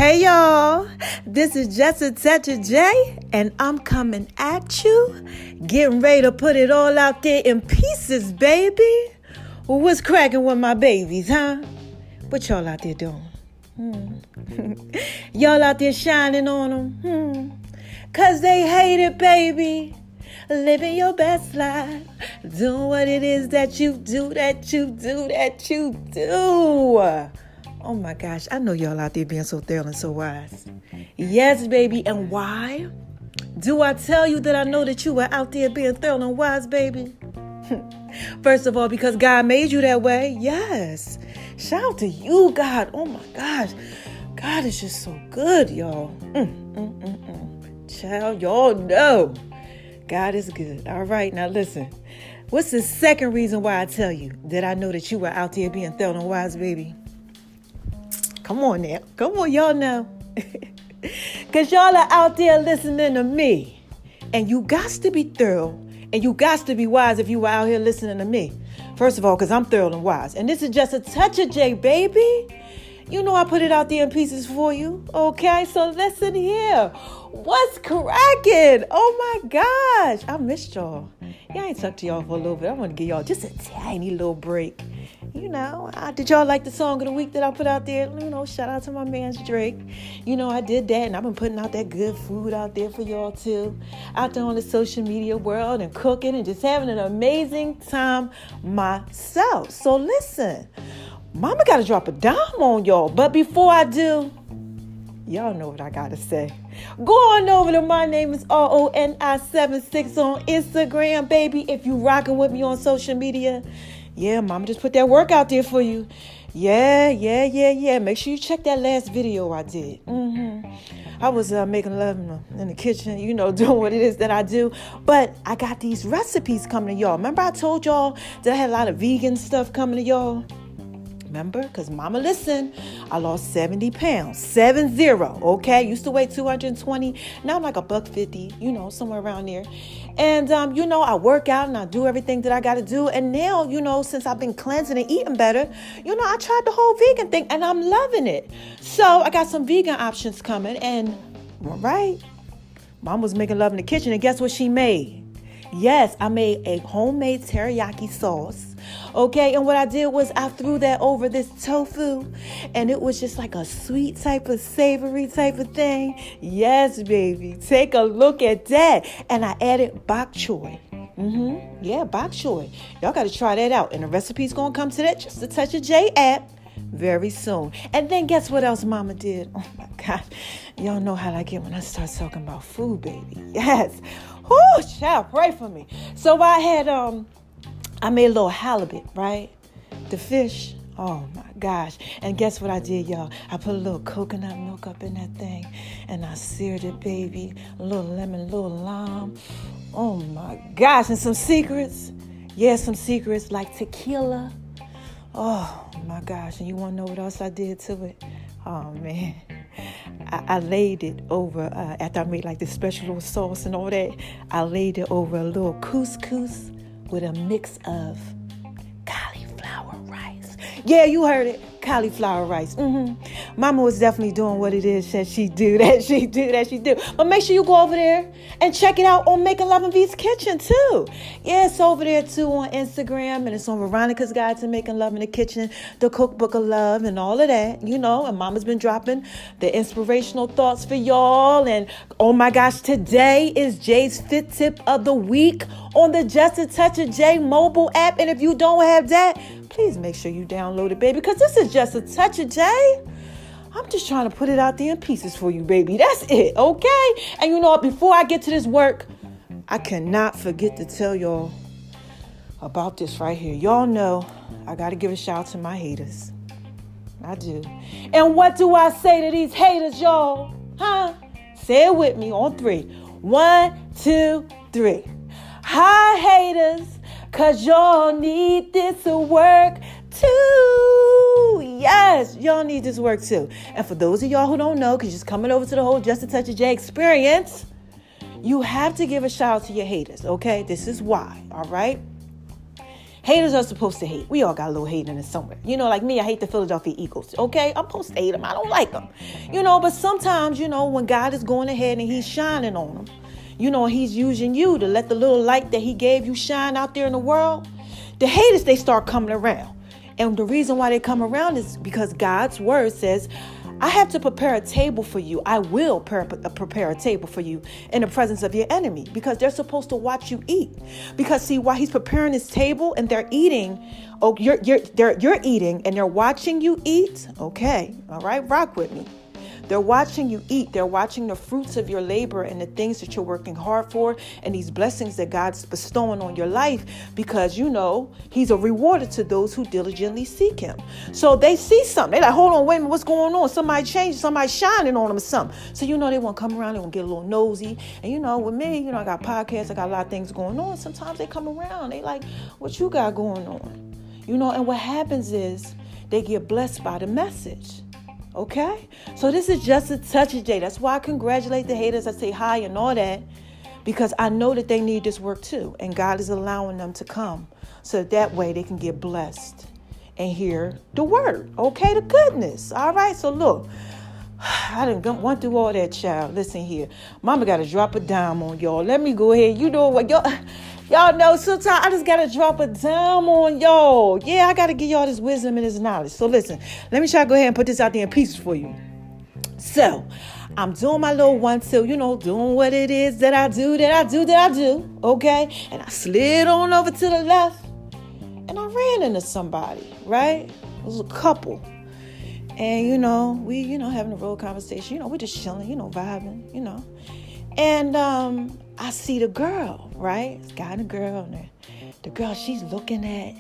Hey y'all, this is just a touch of J, and I'm coming at you, getting ready to put it all out there in pieces, baby. Well, what's cracking with my babies, huh? What y'all out there doing? Y'all out there shining on them? Cause they hate it, baby. Living your best life, doing what it is that you do. Oh my gosh, I know y'all out there being so thorough and so wise. Yes, baby, and why? Do I tell you that I know that you were out there being thorough and wise, baby? First of all, because God made you that way. Yes. Shout out to you, God. Oh my gosh. God is just so good, y'all. Child, y'all know God is good. All right, now listen. What's the second reason why I tell you that I know that you were out there being thorough and wise, baby? Come on now. Come on, y'all know. Because y'all are out there listening to me. And you got to be thorough. And you got to be wise if you were out here listening to me. First of all, because I'm thorough and wise. And this is just a touch of J, baby. You know I put it out there in pieces for you. Okay, so listen here. What's cracking? Oh my gosh. I missed y'all. Yeah, I ain't talked to y'all for a little bit. I want to give y'all just a tiny little break. You know, did y'all like the song of the week that I put out there? You know, shout out to my man Drake. You know, I did that, and I've been putting out that good food out there for y'all too. Out there on the social media world and cooking and just having an amazing time myself. So listen, mama got to drop a dime on y'all. But before I do, y'all know what I got to say. Go on over to My Name is RONI76 on Instagram, baby. If you rocking with me on social media. Yeah, mama just put that work out there for you. Yeah. Make sure you check that last video I did. I was making love in the kitchen, you know, doing what it is that I do. But I got these recipes coming to y'all. Remember I told y'all that I had a lot of vegan stuff coming to y'all? Remember? Because mama, listen, I lost 70 pounds. 70, okay? Used to weigh 220. Now I'm like $150, you know, somewhere around there. And, you know, I work out and I do everything that I got to do. And now, you know, since I've been cleansing and eating better, you know, I tried the whole vegan thing and I'm loving it. So I got some vegan options coming. And, all right, mom was making love in the kitchen. And guess what she made? Yes, I made a homemade teriyaki sauce. Okay, and what I did was I threw that over this tofu, and it was just like a sweet type of savory type of thing. Yes, baby, take a look at that. And I added bok choy. Yeah, bok choy. Y'all got to try that out. And the recipe's going to come to that Just a Touch of J app very soon. And then guess what else mama did? Oh my God. Y'all know how I get when I start talking about food, baby. Yes. Whoo, child, pray for me. So I had, I made a little halibut, right? The fish. Oh my gosh. And guess what I did, y'all? I put a little coconut milk up in that thing and I seared it, baby. A little lemon, a little lime. Oh my gosh. And some secrets. Yeah, some secrets like tequila. Oh my gosh. And you want to know what else I did to it? Oh man. I laid it over, after I made like this special little sauce and all that, I laid it over a little couscous with a mix of cauliflower rice. Yeah, you heard it. Cauliflower rice. Mama was definitely doing what it is that she do. But make sure you go over there and check it out on Making Love in V's Kitchen too. Yeah, it's over there too on Instagram, and it's on Veronica's Guide to Making Love in the Kitchen, the Cookbook of Love, and all of that. You know, and Mama's been dropping the inspirational thoughts for y'all. And oh my gosh, today is Jay's Fit Tip of the Week on the Just a Touch of J mobile app. And if you don't have that, please make sure you download it, baby, because this is Just a Touch of J. I'm just trying to put it out there in pieces for you, baby. That's it, okay? And you know what? Before I get to this work, I cannot forget to tell y'all about this right here. Y'all know I got to give a shout out to my haters. I do. And what do I say to these haters, y'all? Huh? Say it with me on 3. 1, 2, 3. Hi, haters, because y'all need this to work too. Yes, y'all need this work too. And for those of y'all who don't know, because you're just coming over to the whole Just a Touch of J experience, you have to give a shout out to your haters, okay? This is why, all right? Haters are supposed to hate. We all got a little hate in us somewhere. Like me, I hate the Philadelphia Eagles. Okay, I'm supposed to hate them. I don't like them. But sometimes, when God is going ahead and he's shining on them, he's using you to let the little light that he gave you shine out there in the world, the haters, they start coming around. And the reason why they come around is because God's word says, I have to prepare a table for you. I will prepare a table for you in the presence of your enemy, because they're supposed to watch you eat. Because see, while he's preparing his table and they're eating, you're eating and they're watching you eat. Okay. All right. Rock with me. They're watching you eat. They're watching the fruits of your labor and the things that you're working hard for and these blessings that God's bestowing on your life, because, he's a rewarder to those who diligently seek him. So they see something. They're like, hold on, wait a minute, what's going on? Somebody changed, somebody shining on them or something. So, they want to come around, they want to get a little nosy. And, with me, I got podcasts, I got a lot of things going on. Sometimes they come around, they like, what you got going on? And what happens is they get blessed by the message. Okay, so this is just a touch of J. That's why I congratulate the haters. I say hi and all that, because I know that they need this work too. And God is allowing them to come so that way they can get blessed and hear the word. Okay, the goodness. All right, so look, I didn't went through all that, child. Listen here. Mama got to drop a dime on y'all. Let me go ahead. You know what, y'all know sometimes I just got to drop a dime on y'all. Yeah, I got to give y'all this wisdom and this knowledge. So listen, let me try to go ahead and put this out there in pieces for you. So I'm doing my little 1-2, doing what it is that I do. Okay. And I slid on over to the left and I ran into somebody, right? It was a couple. And, we, having a real conversation, we're just chilling, vibing, And I see the girl, right? It's a guy and a girl. And the girl, she's looking at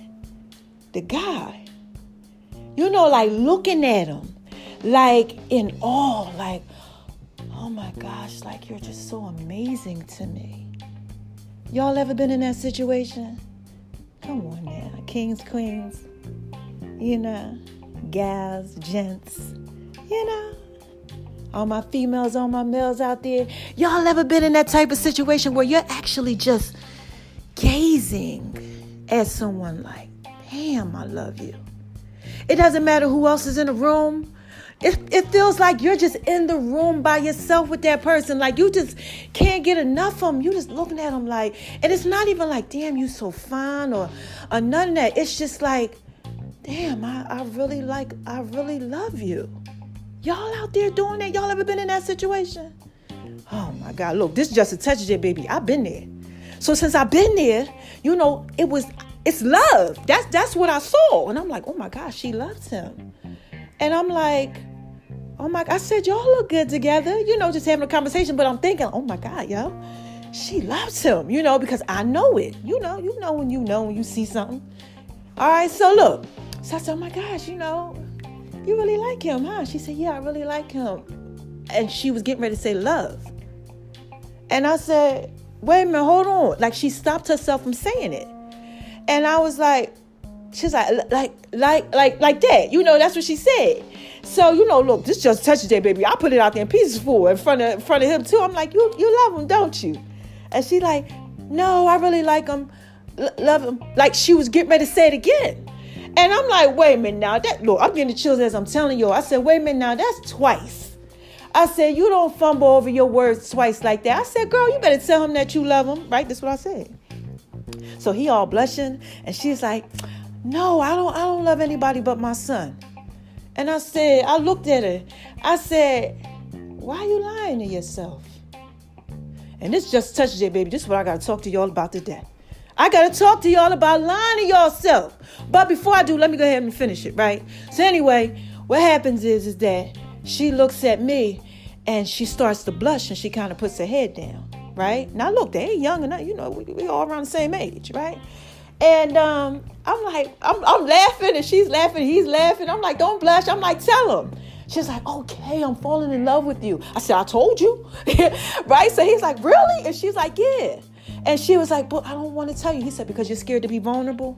the guy. Like looking at him. Like in awe. Like, oh my gosh, like you're just so amazing to me. Y'all ever been in that situation? Come on now. Kings, queens. Gals, gents. All my females, all my males out there. Y'all ever been in that type of situation where you're actually just gazing at someone like, damn, I love you. It doesn't matter who else is in the room. It feels like you're just in the room by yourself with that person. Like you just can't get enough of them. You just looking at them like, and it's not even like, damn, you so fine or none of that. It's just like, damn, I really love you. Y'all out there doing that? Y'all ever been in that situation? Oh my God, look, this is just a touch of it, baby. I've been there. So since I've been there, it's love. That's what I saw. And I'm like, oh my gosh, she loves him. And I'm like, oh my, I said, y'all look good together, just having a conversation. But I'm thinking, oh my God, yo, she loves him, because I know it. You know when you see something. All right, so look. So I said, oh my gosh, you really like him, huh? She said, yeah, I really like him. And she was getting ready to say love. And I said, wait a minute, hold on. Like she stopped herself from saying it. And I was like, she's like that. That's what she said. So, look, this just touches that, baby. I put it out there in pieces for her in front of him too. I'm like, you love him, don't you? And she like, no, I really like him. Love him. Like she was getting ready to say it again. And I'm like, wait a minute now. Look, I'm getting the chills as I'm telling you. I said, wait a minute now. That's twice. I said, you don't fumble over your words twice like that. I said, girl, you better tell him that you love him. Right? That's what I said. So he all blushing. And she's like, no, I don't love anybody but my son. And I said, I looked at her. I said, why are you lying to yourself? And this just touches it, baby. This is what I got to talk to y'all about today. I got to talk to y'all about lying to yourself. But before I do, let me go ahead and finish it, right? So anyway, what happens is that she looks at me and she starts to blush and she kind of puts her head down, right? Now, look, they ain't young enough. We all around the same age, right? And I'm like, I'm laughing and she's laughing. He's laughing. I'm like, don't blush. I'm like, tell him. She's like, okay, I'm falling in love with you. I said, I told you, right? So he's like, really? And she's like, yeah. And she was like, but I don't want to tell you. He said, because you're scared to be vulnerable.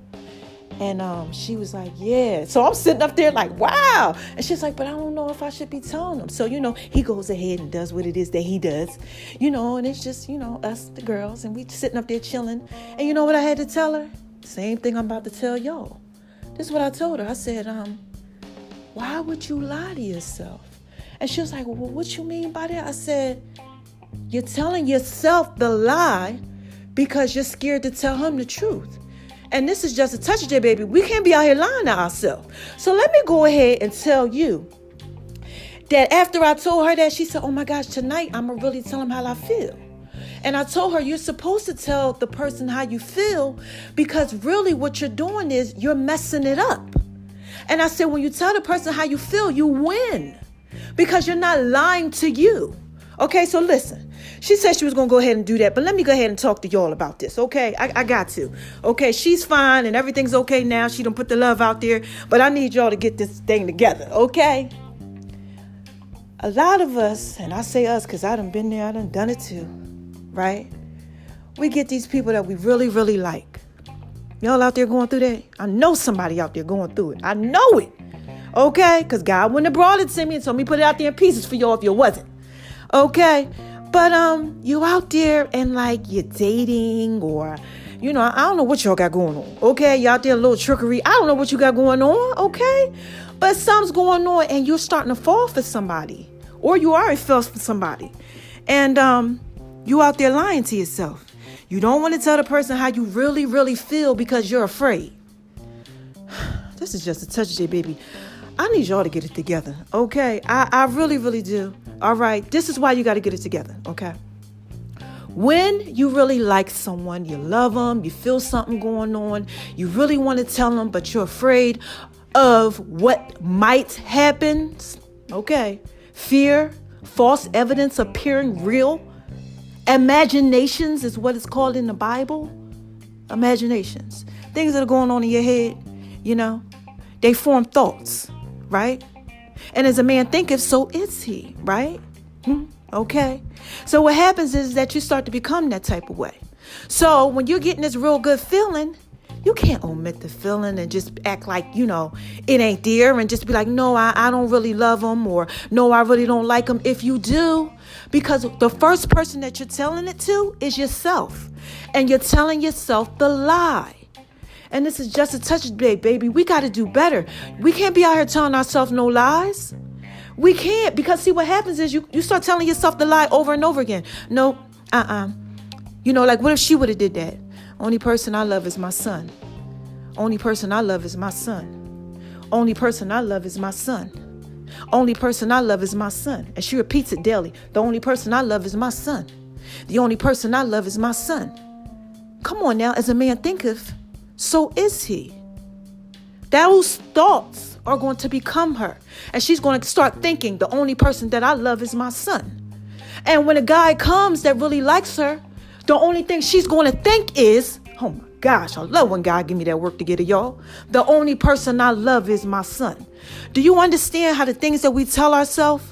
And she was like, yeah. So I'm sitting up there like, wow. And she's like, but I don't know if I should be telling him. So, he goes ahead and does what it is that he does, and it's just, us, the girls, and we sitting up there chilling. And you know what I had to tell her? Same thing I'm about to tell y'all. This is what I told her. I said, why would you lie to yourself? And she was like, well, what you mean by that? I said, you're telling yourself the lie because you're scared to tell him the truth. And this is just a touch of it, baby. We can't be out here lying to ourselves. So let me go ahead and tell you that after I told her that, she said, oh my gosh, tonight I'm going to really tell him how I feel. And I told her, you're supposed to tell the person how you feel because really what you're doing is you're messing it up. And I said, when you tell the person how you feel, you win because you're not lying to you. Okay, so listen, she said she was going to go ahead and do that, but let me go ahead and talk to y'all about this. Okay, I got to. Okay, she's fine and everything's okay now. She done put the love out there, but I need y'all to get this thing together. Okay. A lot of us, and I say us because I done been there, I done it too. Right? We get these people that we really, really like. Y'all out there going through that? I know somebody out there going through it. I know it. Okay? Because God wouldn't have brought it to me and told me put it out there in pieces for y'all if you wasn't. Okay? But you out there and like you're dating or, you know, I don't know what y'all got going on. Okay? You out there a little trickery. I don't know what you got going on. Okay? But something's going on and you're starting to fall for somebody. Or you already fell for somebody. And, you out there lying to yourself. You don't want to tell the person how you really, really feel because you're afraid. This is just a touch of it, baby. I need y'all to get it together, okay? I really, really do. All right? This is why you got to get it together, okay? When you really like someone, you love them, you feel something going on, you really want to tell them, but you're afraid of what might happen, okay? Fear, false evidence appearing real. Imaginations is what it's called in the Bible. Imaginations. Things that are going on in your head, you know. They form thoughts, right? And as a man thinketh, so is he, right? Okay. So what happens is that you start to become that type of way. So when you're getting this real good feeling, you can't omit the feeling and just act like, you know, it ain't there and just be like, no, I don't really love him or no, I really don't like him. If you do, because the first person that you're telling it to is yourself and you're telling yourself the lie. And this is just a touch of it, baby. We got to do better. We can't be out here telling ourselves no lies. We can't because see what happens is you start telling yourself the lie over and over again. No, You know, like what if she would have did that? Only person I love is my son. Only person I love is my son. Only person I love is my son. Only person I love is my son. And she repeats it daily. The only person I love is my son. The only person I love is my son. Come on now, as a man thinketh, so is he. Those thoughts are going to become her. And she's going to start thinking the only person that I love is my son. And when a guy comes that really likes her, the only thing she's going to think is, oh my gosh, I love when God give me that work together, y'all. The only person I love is my son. Do you understand how the things that we tell ourselves,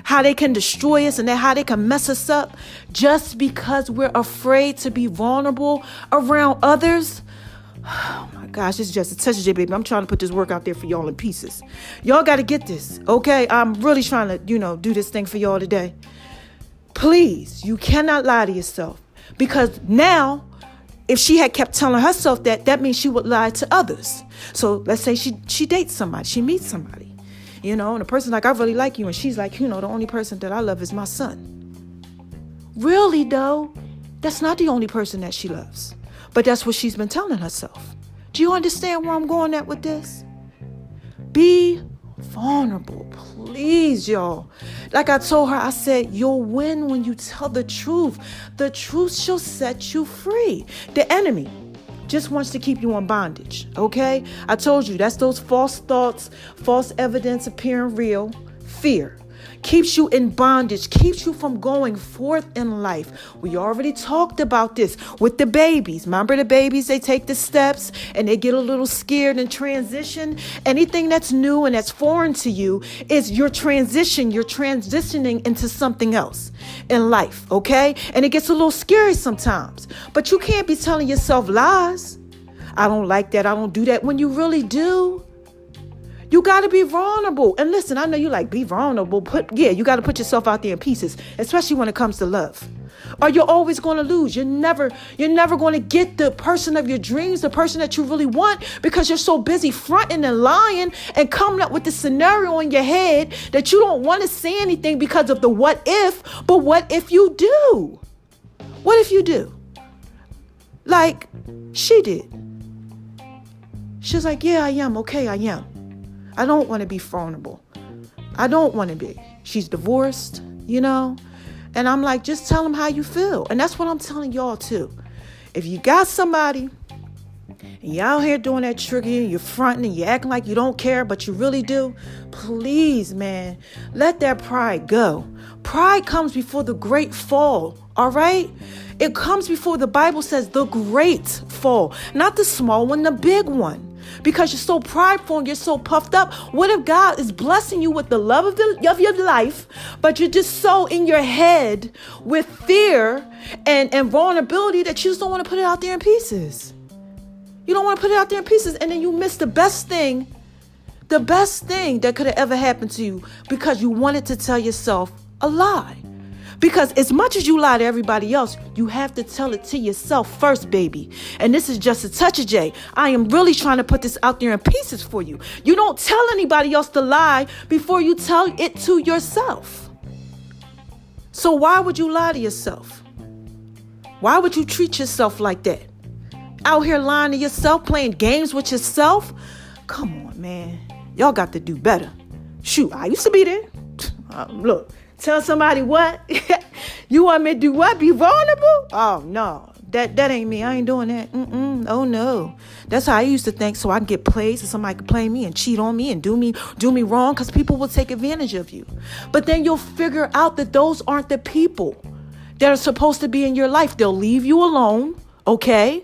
how they can destroy us and how they can mess us up just because we're afraid to be vulnerable around others? Oh my gosh, it's just a touch of it, baby. I'm trying to put this work out there for y'all in pieces. Y'all got to get this, okay? I'm really trying to, do this thing for y'all today. Please, you cannot lie to yourself. Because now, if she had kept telling herself that means she would lie to others. So let's say she dates somebody, she meets somebody, and the person's like, I really like you. And she's like, the only person that I love is my son. Really, though, that's not the only person that she loves. But that's what she's been telling herself. Do you understand where I'm going at with this? Be vulnerable, please, y'all. Like I told her, I said, you'll win when you tell the truth. The truth shall set you free. The enemy just wants to keep you in bondage, okay? I told you, that's those false thoughts, false evidence appearing real, fear. Keeps you in bondage, keeps you from going forth in life. We already talked about this with the babies. Remember the babies, they take the steps and they get a little scared in transition. Anything that's new and that's foreign to you is your transition. You're transitioning into something else in life, okay? And it gets a little scary sometimes. But you can't be telling yourself lies. I don't like that. I don't do that. When you really do. You got to be vulnerable. And listen, I know you like be vulnerable. You got to put yourself out there in pieces, especially when it comes to love. Or you're always going to lose. You're never going to get the person of your dreams, the person that you really want, because you're so busy fronting and lying and coming up with the scenario in your head that you don't want to say anything because of the what if. But what if you do? What if you do? Like she did. She's like, yeah, I am. Okay, I am. I don't want to be vulnerable. I don't want to be. She's divorced, And I'm like, just tell them how you feel. And that's what I'm telling y'all too. If you got somebody and you're out here doing that trickery, you're fronting and you're acting like you don't care, but you really do, please, man, let that pride go. Pride comes before the great fall, all right? It comes before, the Bible says, the great fall, not the small one, the big one. Because you're so prideful and you're so puffed up. What if God is blessing you with the love of your life, but you're just so in your head with fear and vulnerability that you just don't want to put it out there in pieces? You don't want to put it out there in pieces, and then you miss the best thing that could have ever happened to you because you wanted to tell yourself a lie. Because as much as you lie to everybody else, you have to tell it to yourself first, baby. And this is just a touch of J. I am really trying to put this out there in pieces for you. You don't tell anybody else to lie before you tell it to yourself. So why would you lie to yourself? Why would you treat yourself like that? Out here lying to yourself, playing games with yourself? Come on, man. Y'all got to do better. Shoot, I used to be there. Look. Tell somebody what? You want me to do what? Be vulnerable? Oh, no. That ain't me. I ain't doing that. Oh, no. That's how I used to think, so I can get played, so somebody can play me and cheat on me and do me wrong, because people will take advantage of you. But then you'll figure out that those aren't the people that are supposed to be in your life. They'll leave you alone, okay?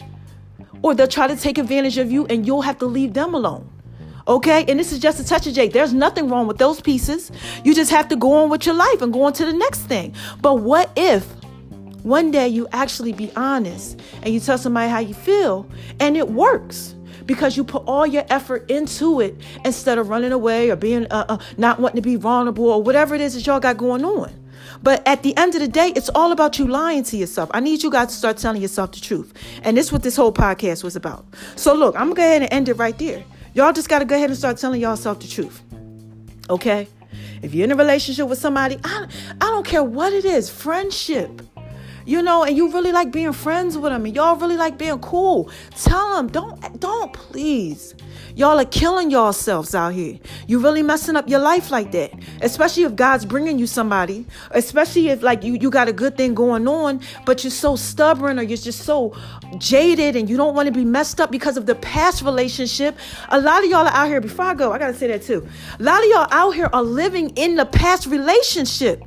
Or they'll try to take advantage of you, and you'll have to leave them alone. Okay, and this is just a touch of J. There's nothing wrong with those pieces. You just have to go on with your life and go on to the next thing. But what if one day you actually be honest and you tell somebody how you feel and it works because you put all your effort into it instead of running away or being not wanting to be vulnerable or whatever it is that y'all got going on. But at the end of the day, it's all about you lying to yourself. I need you guys to start telling yourself the truth. And this is what this whole podcast was about. So look, I'm going to go ahead and end it right there. Y'all just got to go ahead and start telling yourself the truth. Okay? If you're in a relationship with somebody, I don't care what it is, friendship, and you really like being friends with them and y'all really like being cool, tell them, don't please. Y'all are killing yourselves out here. You really messing up your life like that, especially if God's bringing you somebody, especially if like you got a good thing going on, but you're so stubborn or you're just so jaded and you don't want to be messed up because of the past relationship. A lot of y'all are out here, before I go, I got to say that too. A lot of y'all out here are living in the past relationship.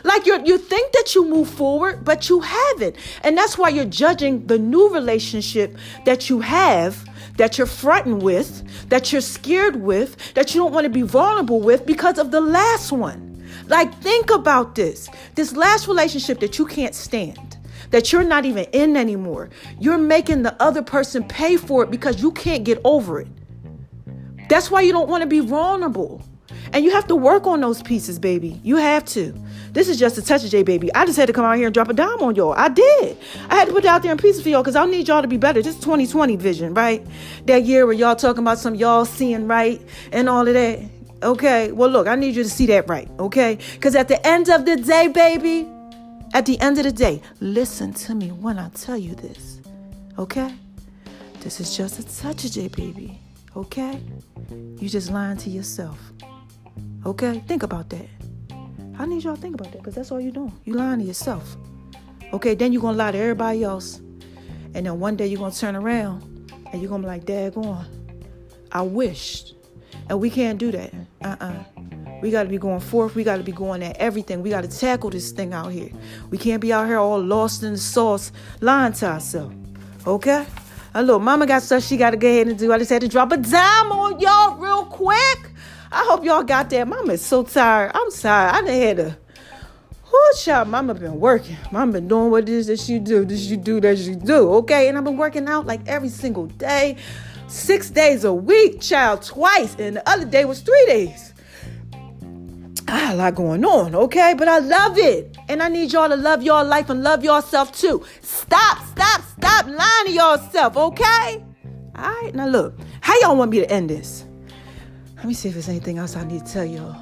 Like you think that you move forward, but you haven't. And that's why you're judging the new relationship that you have, that you're fronting with, that you're scared with, that you don't want to be vulnerable with because of the last one. Like, think about this. This last relationship that you can't stand, that you're not even in anymore. You're making the other person pay for it because you can't get over it. That's why you don't want to be vulnerable. And you have to work on those pieces, baby. You have to. This is just a touch of J, baby. I just had to come out here and drop a dime on y'all. I did. I had to put it out there in pieces for y'all because I need y'all to be better. This is 2020 vision, right? That year where y'all talking about some y'all seeing right and all of that. Okay. Well, look, I need you to see that right. Okay. Because at the end of the day, baby, at the end of the day, listen to me when I tell you this. Okay. This is just a touch of J, baby. Okay. You just lying to yourself. Okay. Think about that. I need y'all to think about that because that's all you're doing. You lying to yourself. Okay, then you're going to lie to everybody else. And then one day you're going to turn around and you're going to be like, daggone, I wished. And we can't do that. We got to be going forth. We got to be going at everything. We got to tackle this thing out here. We can't be out here all lost in the sauce, lying to ourselves. Okay? Look, mama got stuff she got to go ahead and do. I just had to drop a dime on y'all real quick. I hope y'all got that. Mama is so tired. I'm tired. I done had to. Child, mama been working. Mama been doing what it is that she do. Okay? And I've been working out like every single day. 6 days a week, child, twice. And the other day was 3 days. a lot going on, okay? But I love it. And I need y'all to love your life and love yourself too. Stop lying to yourself, okay? All right, now look. How y'all want me to end this? Let me see if there's anything else I need to tell y'all.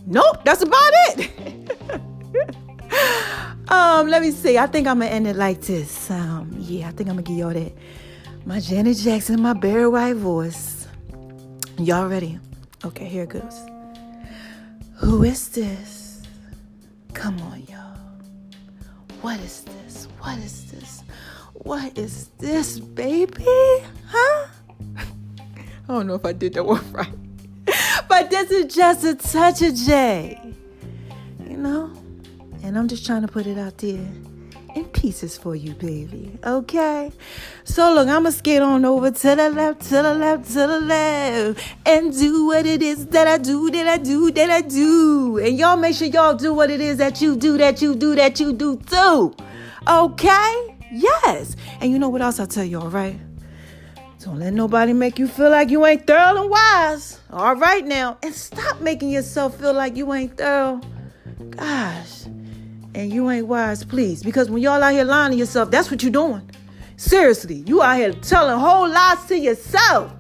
Nope, that's about it. Let me see. I think I'm going to end it like this. I think I'm going to give y'all that. My Janet Jackson, my Barry White voice. Y'all ready? Okay, here it goes. Who is this? Come on, y'all. What is this? What is this? What is this, baby? Huh? I don't know if I did that one right. But this is just a touch of J. You know? And I'm just trying to put it out there in pieces for you, baby. Okay? So look, I'ma skate on over to the left, to the left, to the left. And do what it is that I do, that I do, that I do. And y'all make sure y'all do what it is that you do, that you do, that you do too. Okay? Yes. And you know what else I tell y'all, right? Don't let nobody make you feel like you ain't thorough and wise. All right now. And stop making yourself feel like you ain't thorough. Gosh. And you ain't wise, please. Because when y'all out here lying to yourself, that's what you're doing. Seriously. You out here telling whole lies to yourself.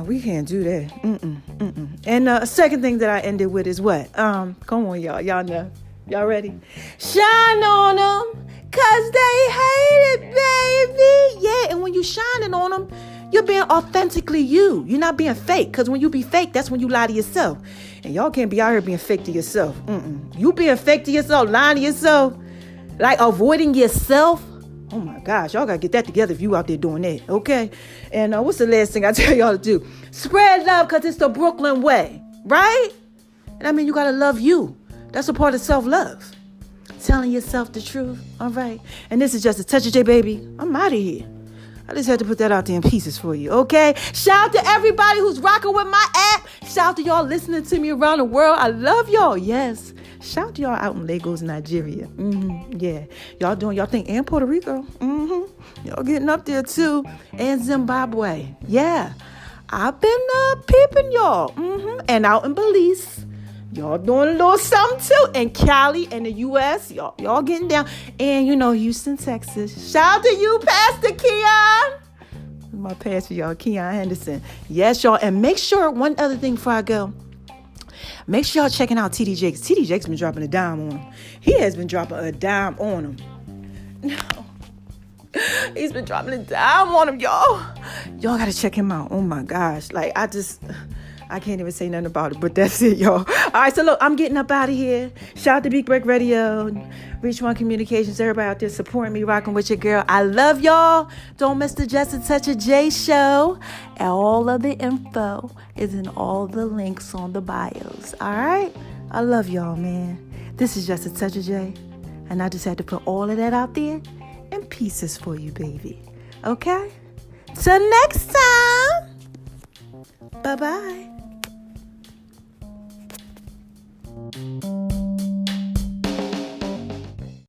We can't do that. And second thing that I ended with is what? Come on, y'all. Y'all know. Y'all ready? Shine on them. Cause they hate it, baby. Yeah, and when you shining on them, you're being authentically you. You're not being fake. Because when you be fake, that's when you lie to yourself. And y'all can't be out here being fake to yourself. You being fake to yourself, lying to yourself, like avoiding yourself. Oh my gosh, y'all gotta get that together if you out there doing that, okay? And what's the last thing I tell y'all to do? Spread love because it's the Brooklyn way, right? And I mean, you gotta love you. That's a part of self-love. Telling yourself the truth, all right? And this is just a touch of J, baby. I'm out of here. I just had to put that out there in pieces for you, okay? Shout out to everybody who's rocking with my app. Shout out to y'all listening to me around the world. I love y'all, yes. Shout out to y'all out in Lagos, Nigeria. Yeah. Y'all think, and Puerto Rico. Y'all getting up there too. And Zimbabwe. Yeah. I've been peeping y'all. And out in Belize. Y'all doing a little something too. And Cali and the U.S. Y'all getting down. And, Houston, Texas. Shout out to you, Pastor Keon. My pastor, y'all, Keon Henderson. Yes, y'all. And make sure, one other thing before I go. Make sure y'all checking out TD Jakes. TD Jakes been dropping a dime on him. He has been dropping a dime on him. No. He's been dropping a dime on him, y'all. Y'all got to check him out. Oh, my gosh. Like, I can't even say nothing about it, but that's it, y'all. All right, so look, I'm getting up out of here. Shout out to Big Break Radio, Reach One Communications, everybody out there supporting me, rocking with your girl. I love y'all. Don't miss the Just a Touch of J show. And all of the info is in all the links on the bios. All right? I love y'all, man. This is Just a Touch of J. And I just had to put all of that out there in pieces for you, baby. Okay? Till next time. Bye-bye.